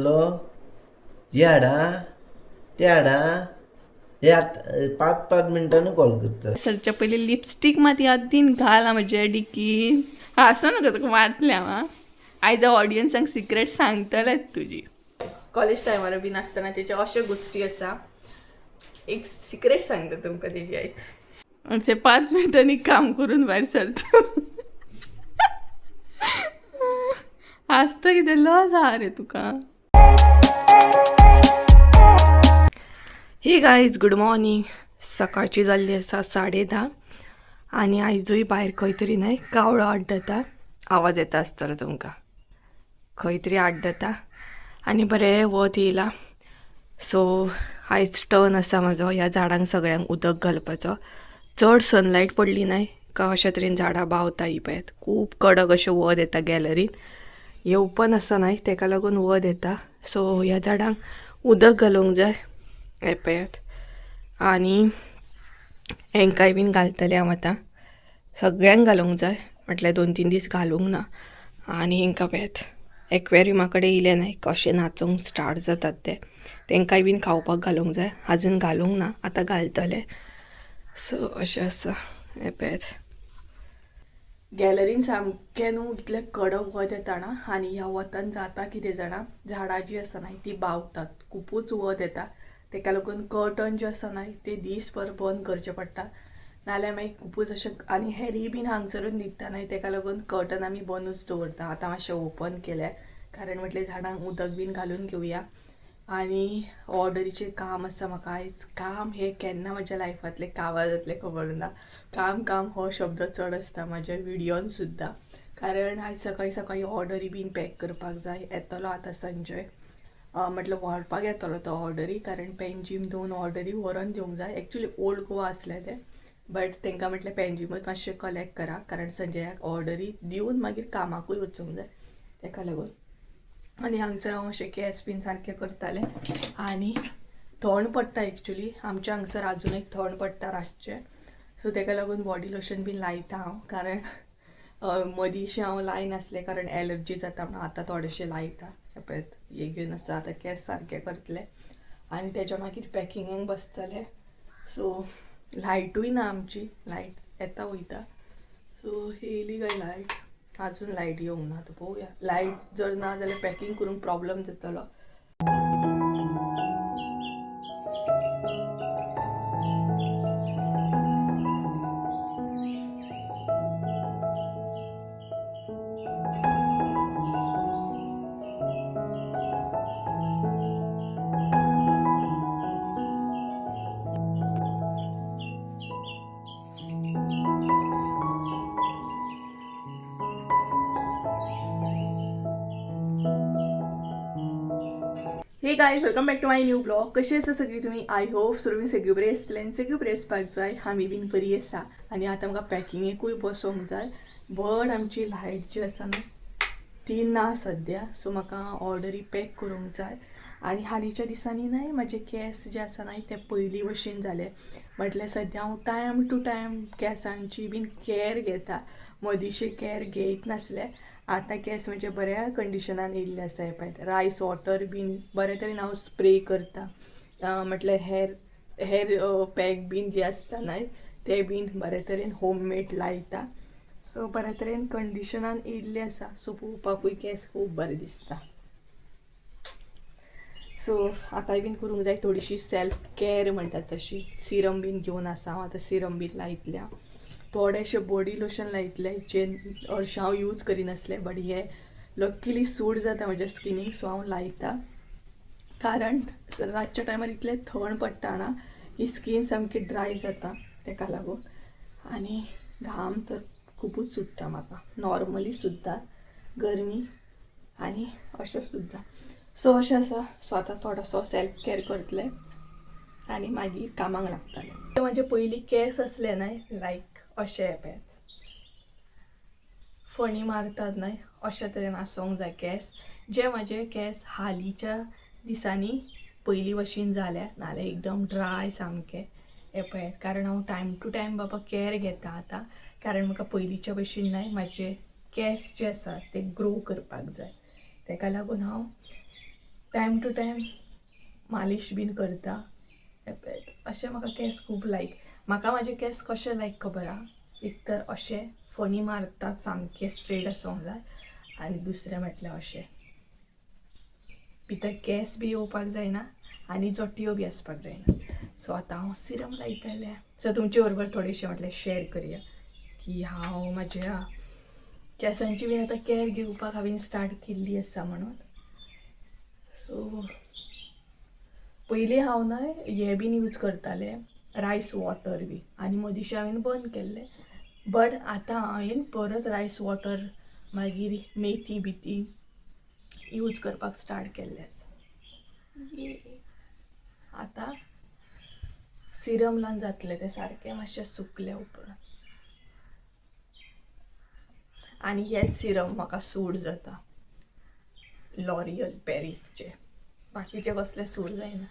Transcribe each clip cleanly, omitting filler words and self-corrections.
Hello याडा त्याडा हे आता 5-5 मिनिटांनी कॉल करतात. सरच्या पहिले लिपस्टिक मध्ये आदीन घाला म्हणजे डिकीन असं नका तुका वाटल्या वा आयजा ऑडियन्सांक सिक्रेट सांगतलेत तुझी. कॉलेज टायमार बीन आसतना त्याच्या अशा गोष्टी असा एक सिक्रेट सांगता तुमका तेजी आयज ते 5 मिनिटांनी काम करून भायर सरता आसता कितें लॉस आहा रे तुका. हे गाईज गुड मॉर्निंग. सकाळची जाल्ली आसा 10:30 आणि आयजूय भायर खंय तरी न्हय कावळो आड्डता. आवाज येता आसतलो तुमकां. खंय तरी आड्डता आनी बरें वत येयला. सो आयज टर्न आसा म्हाजो ह्या झाडांक सगळ्यांक उदक घालपाचो. चड सनलायट पडली न्हय का अशा तरेन झाडां बावता ही पळयात. खूब कडक अशें वत येता गॅलरीन. हे ओपन आसा न्हय तेका लागून वत येता. सो ह्या झाडांक उदक घालूंक जाय. हे पळयात. आनी हेंकाय बीन घालतलें हांव आतां. सगळ्यांक घालूंक जाय म्हटल्यार 2-3 दीस घालूंक ना. आनी हेंकां पळयात एक्वेरियमा कडेन येयले न्हय कशें नाचूंक स्टार्ट जातात ते. तेंकाय बीन खावपाक घालूंक जाय. आजून घालूंक ना आतां घालतलें. सो अशें आसा. हे पळयात गॅलरीन सामकें न्हू इतलें कडक वत येता ना. आनी ह्या वतान जाता कितें जाणां झाडां जीं आसा न्हय तीं बावतात. खुबूच वत येता. तेका लागून कर्टन जे आसा न्हय ते दीसभर बंद करचे पडटा. नाल्यार मागीर खुबूच अशें आनी हेरी बीन हांगसरून न्हिदता न्हय तेका लागून कर्टन आमी बंदूच दवरता. आतां मातशें ओपन केलें कारण म्हटलें झाडांक उदक बीन घालून घेवया. आनी ऑर्डरीचें काम आसा म्हाका आयज. काम हे केन्ना म्हज्या लायफांतले काबार जातलें खबर ना. काम हो शब्द चड आसता म्हाज्या विडियोन सुद्दां. कारण आयज सकाळीं सकाळीं ऑर्डरी बीन पॅक करपाक जाय. येतलो आतां संजय म्हटलं व्हरपाक येतलो तो ऑर्डरी. कारण पेनजीम 2 ऑर्डरी व्हरून दिवंक जाय. एक्चुली ओल्ड गोवा आसले ते बट तेंकां म्हटलें पेनजीमूच मातशें कलेक्ट करा कारण संजयाक ऑर्डरी दिवन मागीर कामाकूय वचूंक जाय तेका लागून. आनी हांगसर हांव अशें केंस बीन सारकें करतालें. आनी थंड पडटा एक्चुली आमच्या हांगसर आजुनूय थंड पडटा रातचें. सो तेका लागून बॉडी लोशन बीन लायता हांव. कारण मदींशें हांव लायनासलें कारण एलर्जी जाता म्हणून आतां थोडेशें लायता. पळयात हे घेवन आसा आतां केंस सारकें करतलें आनी तेच्या मागीर पॅकिंगेक बसतलें. सो लायटूय ना आमची. लायट येता वयता. सो येयली काय लायट. आजून लायट येवंक ना. आतां पळोवया. लायट जर ना जाल्यार पॅकिंग करूंक प्रॉब्लम जातलो. Hey guys welcome back to my new blog. कशी आसा सगळीं तुमी. आय होप तुमी सगळीं बरी आसतली आनी सगळीं बरी आसपाक जाय. आमी बीन बरी आसा. आनी आतां म्हाका पॅकिंगेकूय बसोंक जाय. बट आमची लायट जी आसा न्हू ती ना सद्या. सो म्हाका ऑर्डरी पॅक करूंक जाय. आनी हालींच्या दिसांनी न्हय म्हाजे केंस जे आसा न्हय ते पयलीं भशेन जाले. म्हटल्यार सद्या हांव टायम टू टायम केंसांची बीन कॅर घेता. मदींशें कॅर घेयत नासलें. आतां केंस म्हणजे बऱ्या कंडिशनान येयल्ले आसा. हे पळयात रायस वॉटर बीन बरे तरेन हांव स्प्रे करता. म्हटल्यार हेर पॅक बीन जे आसता न्हय ते बीन बरे तरेन होममेड लायता. सो बरे तरेन कंडिशनान येयल्ले आसा. सो पळोवपाकूय केंस खूब बरें दिसता. सो आतांय बीन करूंक जाय थोडीशी सेल्फ कॅर म्हणटात तशी. सिरम बीन घेवन आसा हांव. आतां सिरम बीन लायतलें हांव. थोडेशें बॉडी लोशन लायतलें जे हरशें हांव यूज करिनासलें बट हे लकीली सूट जाता म्हज्या स्किनीक. सो हांव लायता. कारण रातच्या टायमार इतलें थंड पडटा ना की स्कीन सामकी ड्राय जाता तेका लागून. आनी घाम तर खुबूच सुट्टा म्हाका नॉर्मली सुद्दां गरमी आनी अशें सुद्दां. सो अशें आसा. सो आतां थोडोसो सेल्फ कॅर करतलें आनी मागीर कामाक लागतलें. म्हणजे पयलीं केंस असले न्हय लायक अशें पळयात फणी मारतात न्हय अशे तरेन आसूंक जाय केंस. जे म्हाजे केंस हालींच्या दिसांनी पयलीं भशेन जाल्या नाल्यार एकदम ड्राय सामके. हे पळयात कारण हांव टायम टू टायम बाबा कॅर घेता आतां. कारण म्हाका पयलींच्या भशेन न्हय म्हाजे केंस जे आसा ते ग्रो करपाक जाय. तेका लागून हांव टायम टू टायम मालिश बीन करता. अशें म्हाका केस खूब लायक. म्हाका म्हाजे केस कशे लायक खबर आहा, एक तर अशें फणी मारता सामके स्ट्रेट आसूंक जाय, आनी दुसरें म्हटल्यार अशें भितर केस बी येवपाक जायना आनी जोट्यो बी आसपाक जायना. सो आतां हांव सिरम लायतलें. सो तुमचे बरोबर थोडेशें म्हटल्यार शेअर करया की हांव म्हाज्या केसांची बीन आतां कॅर घेवपाक हांवें स्टार्ट केल्ली आसा म्हणून. सो पयलीं हांव न्हय हें बीन यूज करतालें रायस वॉटर बी, आनी मदींशें हांवें बंद केल्लें. बट आतां हांवें परत रायस वॉटर मागीर मेथी बिथी यूज करपाक स्टार्ट केल्लें आसा. आतां सिरम लावन जातलें तें सारकें मातशें सुकल्या उपरांत. आनी हे सिरम म्हाका सूट जाता लॉरियल पॅरिसचे, बाकीचे कसले सूट जायना.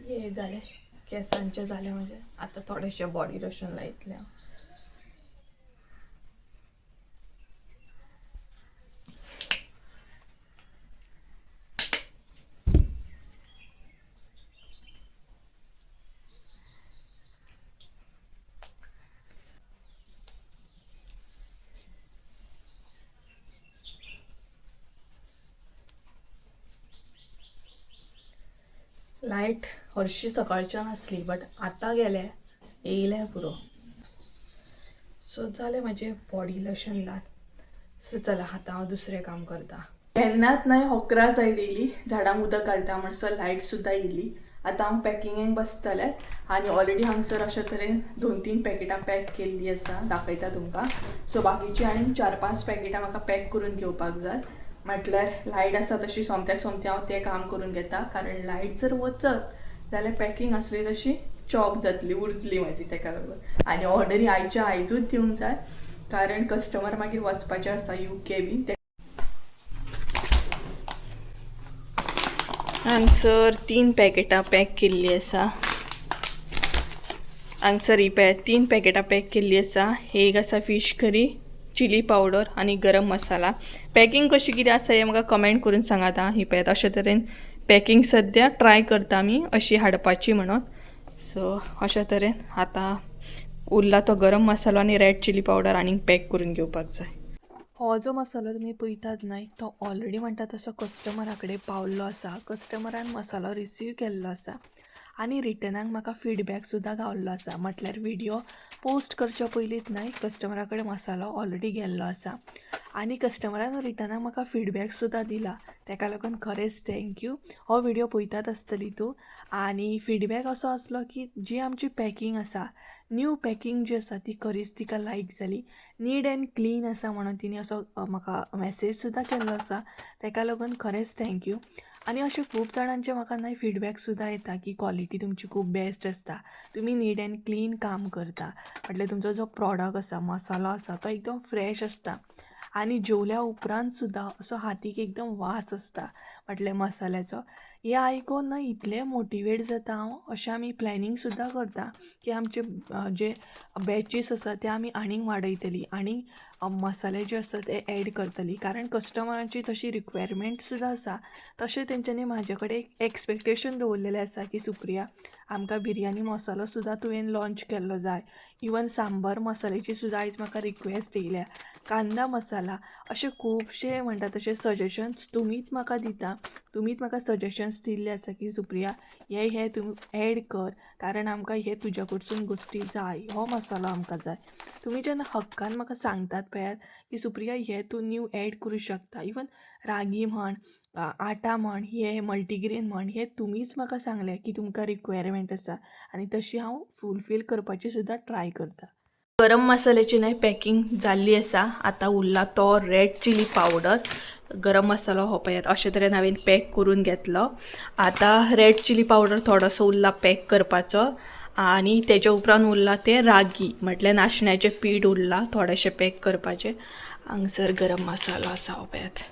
हे जालें केसांचें जालें म्हजें. आतां थोडेशें बॉडी लोशन लायतलें हांव. लायट हरशीं सकाळच्यान आसली बट आतां गेले येयलें पुरो. सो जालें म्हाजें बॉडी लोशन लावन. सो चला आतां हांव दुसरें काम करता. केन्नाच न्हय 11 जायत येयली, झाडांक उदक घालता म्हणसर लायट सुद्दां येयली. आतां हांव पॅकिंगेक बसतलें आनी ऑलरेडी हांगसर अशे तरेन 2-3 पॅकेटां पॅक केल्ली आसा, दाखयता तुमकां. सो बाकीची आनी 4-5 पॅकेटां म्हाका पॅक करून घेवपाक जाय. म्हटल्यार लायट आसा तशी सोमत्याक हांव तें काम करून घेता, कारण लायट जर वचत जाल्यार पॅकिंग आसली तशी चॉप जातली, उरतली म्हाजी तेका लागून. आनी ऑर्डरी आयच्या आयजूच दिवंक जाय, कारण कस्टमर मागीर वचपाचे आसा UK बीन. हांगसर 3 पॅकेटां पॅक केल्ली आसा. हांगसर ही 3 पॅकेटां पॅक केल्ली आसा. एक आसा फीश करी, चिली पावडर आनी गरम मसाला. पॅकिंग कशी कितें आसा हें म्हाका कमेंट करून सांगात आं. ही पळयात अशे तरेन पॅकिंग सद्या ट्राय करता आमी अशी हाडपाची म्हणून. सो अशा तरेन आतां उरला तो गरम मसालो आनी रेड चिली पावडर आनीक पॅक करून घेवपाक जाय. हो जो मसालो तुमी पळयतात न्हय तो ऑलरेडी म्हणटा तसो कस्टमरा कडेन पावल्लो आसा. कस्टमरान मसालो रिसीव केल्लो आसा आनी रिटर्नाक म्हाका फीडबॅक सुद्दां गावल्लो आसा. म्हटल्यार व्हिडिओ पोस्ट करच्या पयलींच न्हय कस्टमरा कडेन मसालो ऑलरेडी गेल्लो आसा आनी कस्टमरान रिटर्नाक म्हाका फीडबॅक सुद्दां दिला. तेका लागून खरेंच थँक्यू. हो व्हिडिओ पळयतात आसतली तूं. आनी फीडबॅक असो आसलो की जी आमची पॅकिंग आसा, न्यू पॅकिंग जी आसा ती खरीच तिका लायक जाली. नीट एंड क्लीन आसा म्हणून तिने असो म्हाका मॅसेज सुद्दां केल्लो आसा. तेका लागून खरेंच थँक्यू. आनी अशें खूब जाणांचे म्हाका न्हय फीडबॅक सुद्दां येता की क्वॉलिटी तुमची खूब बेस्ट आसता, तुमी नीट एंड क्लीन काम करता. म्हटल्यार तुमचो जो प्रॉडक्ट आसा, मसालो आसा तो एकदम फ्रेश आसता आनी जेवल्या उपरांत सुद्दां असो हातीक एकदम वास आसता म्हटल्यार मसाल्याचो. हें आयकून न्हय इतलें मोटिवेट जाता हांव. अशें आमी प्लॅनिंग सुद्दां करता की आमचे जे बॅचीस आसा ते आमी आनीक वाडयतली, आनीक मसाले जे आसा ते एड करतली, कारण कस्टमरांची तशी रिक्वायरमेंट सुद्दां आसा. तशें तेंच्यांनी म्हाजे कडेन एक्सपेक्टेशन दवरलेलें आसा की सुप्रिया आमकां बिरयानी मसालो सुद्दां तुवें लॉन्च केल्लो जाय. इवन सांबर मसाल्याची सुद्दां आयज म्हाका रिक्वेस्ट येयल्या, कांदा मसाला, अशे खुबशे म्हणटा तशे सजेशन्स तुमीच म्हाका दिता. तुमीच म्हाका सजेशन्स दिल्ले आसा की सुप्रिया हे तूं एड कर, कारण आमकां हे तुज्या कडसून गोश्टी जाय, हो मसालो आमकां जाय. तुमी जेन्ना हक्कान म्हाका सांगतात पळयात की सुप्रिया हे तूं न्यू एड करूं शकता, इवन रागी म्हण, आटा म्हण, हे मल्टीग्रेन म्हण, हे तुमीच म्हाका सांगलें की तुमकां रिक्वायरमेंट आसा आनी तशी हांव फुलफील करपाची सुद्दां ट्राय करता. गरम मसाल्याची न्हय पॅकिंग जाल्ली आसा. आतां उरला तो रेड चिली पावडर. गरम मसालो हो पळयात अशे तरेन हांवें पॅक करून घेतलो. आतां रेड चिली पावडर थोडोसो उरला पॅक करपाचो आनी तेच्या उपरांत उरला ते रागी म्हटल्यार नाशण्याचें पीठ उरला थोडेशें पॅक करपाचें. हांगसर गरम मसालो आसा हो पळयात.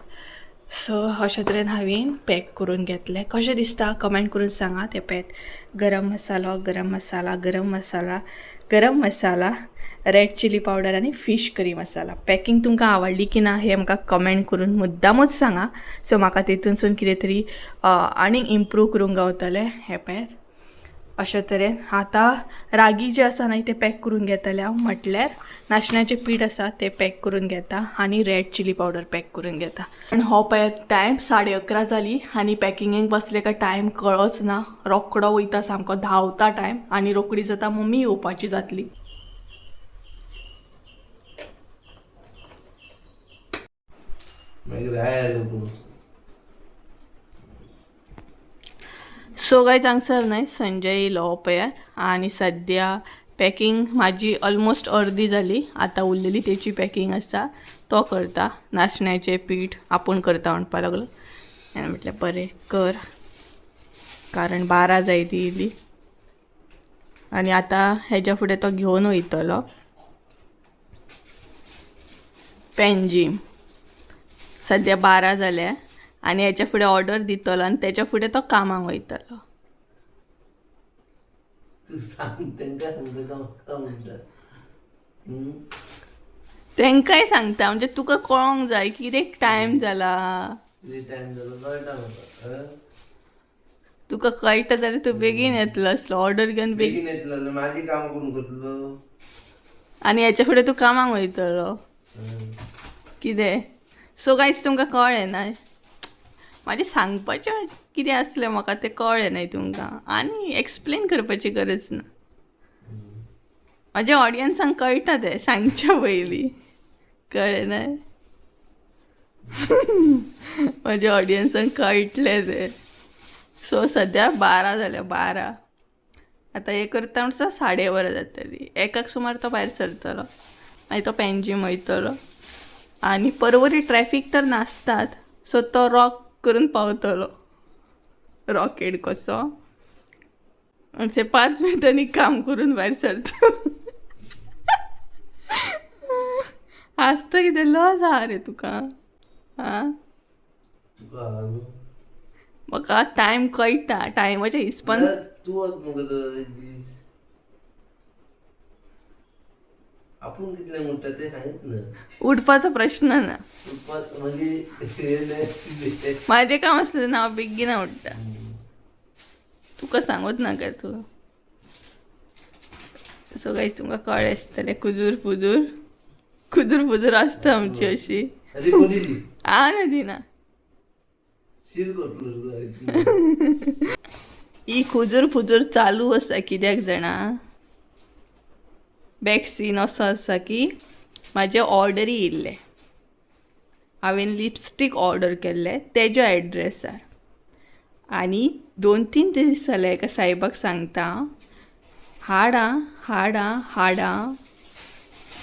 सो अशे तरेन हांवें पॅक करून घेतले. कशें दिसता कमेंट करून सांगा ते पॅक. गरम मसालो, गरम मसाला, गरम मसाला, गरम मसाला, रेड चिली पावडर आनी फीश करी मसाला. पॅकींग तुमकां आवडली की ना हें म्हाका कमेंट करून मुद्दामूच सांगा. सो म्हाका तितूनसून कितें तरी आनीक इम्प्रूव करूंक गावतलें हें पॅक. अशे तरेन आतां रागी जे आसा न्हय ते पॅक करून घेतले हांव. म्हटल्यार नाचण्याचें पीठ आसा तें पॅक करून घेता आनी रेड चिली पावडर पॅक करून घेता. आनी हो पॅक टायम 11:30 जाली आनी पॅकिंगेक बसले काय टायम कळच ना. रोकडो वयता सामको धांवता टायम आनी रोकडीच आतां मम्मी येवपाची जातली. मागीर राय सो गायज हांगसर न्हय संजय येयलो हो पळयात आनी सद्या पॅकींग म्हाजी ऑलमोस्ट अर्दी जाली. आतां उरलेली तेची पॅकींग आसा तो करता. नाचण्याचें पीठ आपूण करता म्हणपा लागलो. हांवें म्हटलें बरें कर कारण 12 जाय ती येयली आनी आतां हेज्या फुडें तो घेवन वयतलो पेन्जीम. सद्या 12 जाल्या आनी हेच्या फुडें ऑर्डर दितलो आनी तेच्या फुडें तो कामाक वयतलो. तू सांग तेंका सांगता म्हाका म्हणटा. तेंकाय सांगता म्हणजे तुका कळोंक जाय कितें टायम जाला. किती टाइम जालो कळटा म्हाका. तुका कळटा जाल्यार तूं बेगीन येतलो असलो ऑर्डर घेवन बेगीन. बेगीन येतलो जाल्यार माझी कामां कोण करतलो. आनी हेच्या फुडें तूं कामाक वयतलो कितें. सो गायज तुमकां कळ्ळें ना म्हाजें सांगपाचें कितें आसलें म्हाका तें कळ्ळें न्हय तुमकां आनी एक्सप्लेन करपाची गरज ना. म्हाज्या ऑडियन्सांक कळटा तें सांगच्या पयलीं कळ्ळें न्हय. म्हाज्या ऑडियन्सांक कळटलें तें. सो सद्या 12 जाल्या 12. आतां हें करता म्हणसर 12:30 जातली. 1 सुमार तो भायर सरतलो मागीर तो पेन्जीम वयतलो आनी परवरी ट्रॅफीक तर नासतात. सो तो रॉक करून पावतलो रॉकेट कसो आनी ते 5 मिनटांनी काम करून भायर सरता. आसता कितें लॉस आहा रे तुका. आं तुका न्हू म्हाका टायम कळटा टायमाच्या हिसपान. तूं वच मुगो एक दीस. आपूण कितले म्हणटा तें सांगत ना. उठपाचो प्रश्न ना. म्हणजे माझें काम आसलें ना हांव बेगीन उठटा. तुका सांगूच ना काय तूं. सो गायज तुमकां कळ्ळें आसतलें कुजूर पुजूर आसता आमची अशी. आ ना दिना ही खुजूर पुजूर चालू आसा कित्याक जाणा. बॅक सीन असो आसा की म्हाजे ऑर्डरी येयल्ले. हांवें लिपस्टीक ऑर्डर केल्ले तेज्या एड्रेसार आनी 2-3 दीस जाले एका सायबाक सांगता हाडा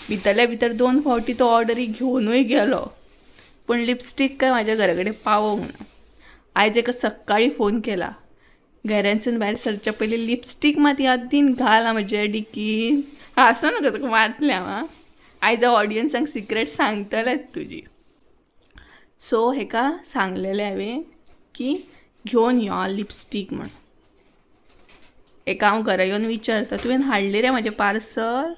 भितरल्या भितर 2 फावटी तो ऑर्डरी घेवनूय गेलो पूण लिपस्टीक काय म्हाज्या घरा कडेन पावोंक ना. आयज एका सकाळी फोन केला घरांसून भायर सरच्या पयलीं लिपस्टीक मात यादीन घाल म्हज्या डिकीन. हांसो नका तुका मारतलें हांव. आयज हांव ऑडियन्सांक सिक्रेट सांगतलेंच तुजी. सो हेका सांगलेलें हांवें की घेवन यो आं लिपस्टीक म्हण. हेका हांव घरा येवन विचारता तुवें हाडलें रे म्हाजें पार्सल.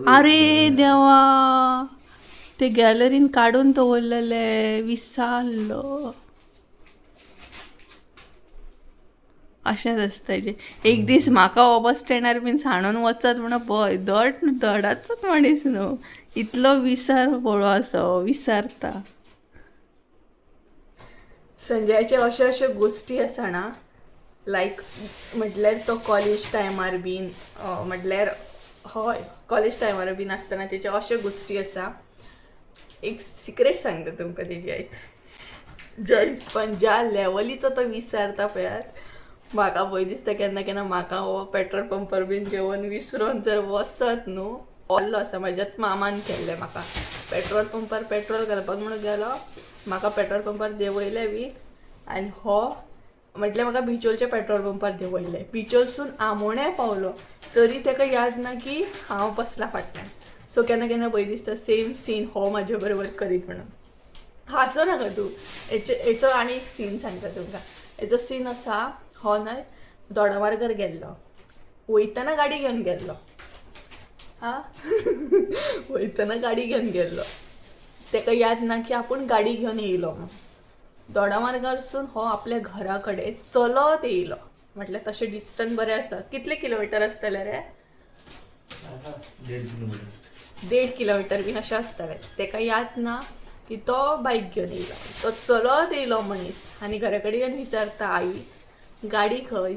अरे देवा ते गॅलरीन काडून दवरलेले विसरलो. अशेंच आसता हेजें. एक दीस म्हाका हो बस स्टँडार बीन सांडून वचत म्हणून पळय धडाचोच मनीस न्हू. इतलो विसर पळो आसा विसरता. संजयाचे अशे गोश्टी आसा ना लायक म्हटल्यार तो कॉलेज टायमार बीन म्हटल्यार हय कॉलेज टायमार बीन आसतना तेचे अशे गोश्टी आसा. एक सिक्रेट सांगता तुमकां तेजी आयज पण ज्या लेवलीचो तो विसरता पळयात. म्हाका भंय दिसता केन्ना केन्ना म्हाका हो पेट्रोल पंपार बीन घेवन विसरून जर वचत न्हू. ऑल्लो आसा म्हाज्याच मामान केल्लें म्हाका पेट्रोल पंपार पेट्रोल घालपाक म्हणून गेलो. म्हाका पेट्रोल पंपार देंवयलें बी आनी हो म्हटल्यार म्हाका बिचोलच्या पेट्रोल पंपार देंवयलें. बिचोलसून आमोण्या पावलो तरी ताका याद ना की हांव बसलां फाटल्यान. सो केन्ना केन्ना भंय दिसता सेम सीन हो म्हाजे बरोबर करीत म्हणून. हांसो नाका तूं हेचो आनी एक सीन सांगता तुमकां. हेचो सीन असा, हो न्हय दोडामार्गार गेल्लो, वयतना गाडी घेवन गेल्लो. वयतना गाडी घेवन गेल्लो, ताका याद ना की आपूण गाडी घेवन येयलो म्हणून. दोडामार्गारसून हो आपल्या घरा कडेन चलत येयलो. म्हटल्यार तशें डिस्टन्स बरें आसा. कितले किलोमिटर आसतले रे? 1.5 किलोमिटर बीन अशें आसतलें. ताका याद ना की तो बायक घेवन येयलो. तो चलत येयलो मनीस आनी घरा कडेन येवन विचारता, आई गाडी खंय?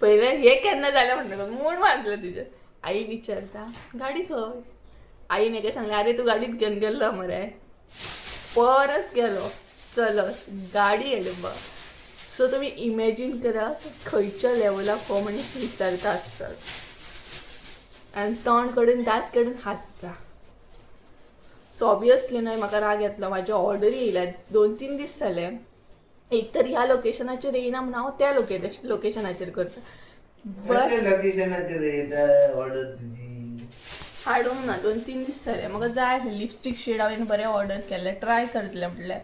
पयलें हे केन्ना जालें म्हणटा मूड मारलें तुजें. आई विचारता गाडी खंय? आई नेके सांगलें, अरे तूं गाडीत घेवन गेल्लो मरे. परत गेलो चलत गाडी हाडपा. सो तुमी इमॅजीन करा खंयच्या लेवलाक हो मनीस विचारता आसता आनी तोंड काडून दांत काडून हांसता. सो ऑब्वियसली न्हय म्हाका राग येतलो. म्हाज्या ऑर्डरी येयल्या 2-3 दीस जाले. एक तर ह्या लोकेशनाचेर येयना म्हणून हांव त्या लोकेशनाचेर करता. हाडूंक ना 2-3 दीस जाले. म्हाका जाय लिपस्टीक शेड हांवें बरें ऑर्डर केल्लें, ट्राय करतलें म्हटल्यार.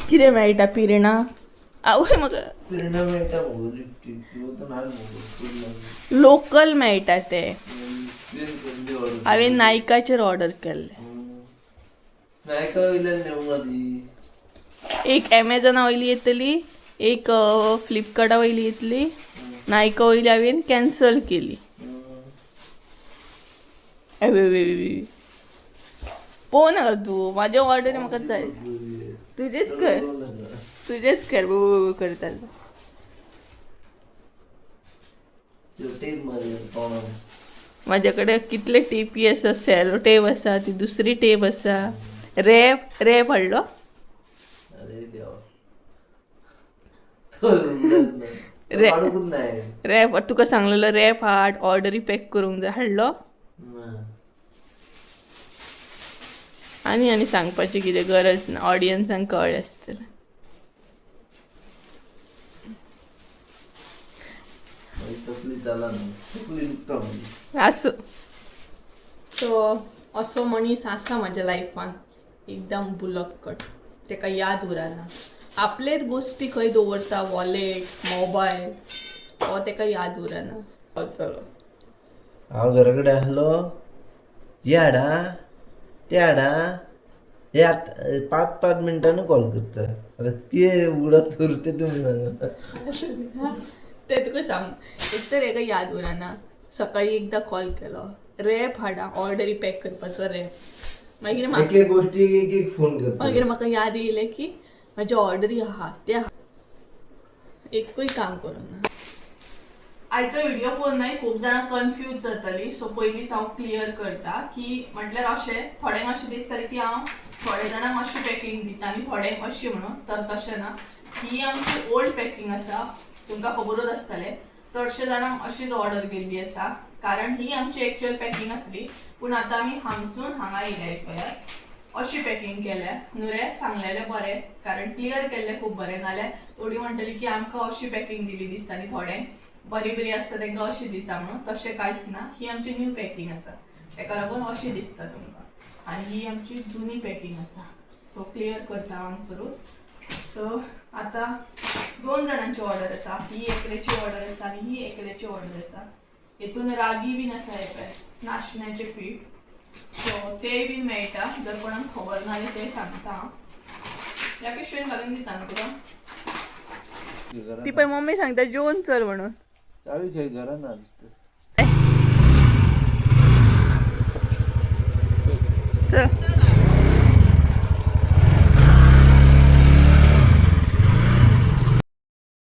कितें मेळटा पिरणा? आवय म्हाका लोकल मेळटा ते. हांवें नायकाचेर ऑर्डर केल्लें. एक एमेझॉना वयली येतली, एक फ्लिपकार्टा वयली येतली. नायका वयली हांवें कॅन्सल केली. पळोव नाका तूं, म्हाज्या ऑर्डरी म्हाका जाय. तुजेच कर बो करता. म्हाजे कडेन कितले टेपी आसा, सेलो टेप आसा, ती दुसरी टेप आसा. रॅप हाडलो. रॅप तुका सांगलेलो रॅप हाड, ऑर्डरी पॅक करूंक जाय, हाडलो. आनी सांगपाची कितें गरज ना, ऑडियन्सांक कळ्ळें आसतलें. आसूं. सो असो मनीस आसा म्हाज्या लायफान, एकदम बुलक्कट. ताका याद उरना. आपलेच गोश्टी खंय दवरता, वॉलेट, मोबायल, हो ताका याद उरना. हांव घरा कडेन आसलो, हे हाडा ते हाडा, हे आतां 5-5 मिनटांनी कॉल करता. आतां कितें उडत उरता तुमी सांगा. ते तुका सांग, एक तर हेका याद उरना. सकाळी एकदां कॉल केलो, रॅप हाडा, ऑर्डरी पॅक करपाचो रॅप. मागीर म्हाका याद येयलें की म्हाज्या ऑर्डरी आहा त्या एकूय काम करूंक ना. आयचो व्हिडिओ पळोवन न्हय खूब जाणां कन्फ्यूज जातलीं. सो पयलींच हांव क्लियर करता की म्हटल्यार अशें थोड्यांक अशें दिसतालें की हांव थोड्या जाणांक मातशी पॅकींग दिता आनी थोड्यांक अशी म्हणून. तर तशें ना. ही आमची ओल्ड पॅकींग आसा, तुमकां खबरूच आसतलें. चडशे जाणांक अशीच ऑर्डर केल्ली आसा, कारण ही आमची एक्चुअल पॅकींग आसली. पूण आतां आमी हांगसून हांगा येयल्या पळयात, अशी पॅकींग केल्या. न्हू रे, सांगलेलें बरें, कारण क्लियर केल्लें खूब बरें. नाल्यार थोडीं म्हणटलीं की आमकां अशी पॅकींग दिली दिसता आनी थोड्यांक बरी आसता तांकां अशी दिता म्हणून. तशें कांयच ना. ही आमची न्यू पॅकींग आसा, ताका लागून अशी दिसता तुमकां. आनी ही आमची जुनी पॅकींग आसा. सो क्लियर करता हांगसरूच. सो आतां 2 जाणांची ऑर्डर आसा. ही एकल्याची ऑर्डर आसा आनी ही एकल्याची ऑर्डर आसा. हेतून रागी बीन आसा, हे पळय नाशण्याचें पीठ. सो ते बीन मेळटा. जर कोणाक खबर ना जाल्यार ते सांगता हांव. ह्या पिशवेन घालून दिता न्हू तुका. ती पळय मम्मी सांगता जेवण चल म्हणून. चल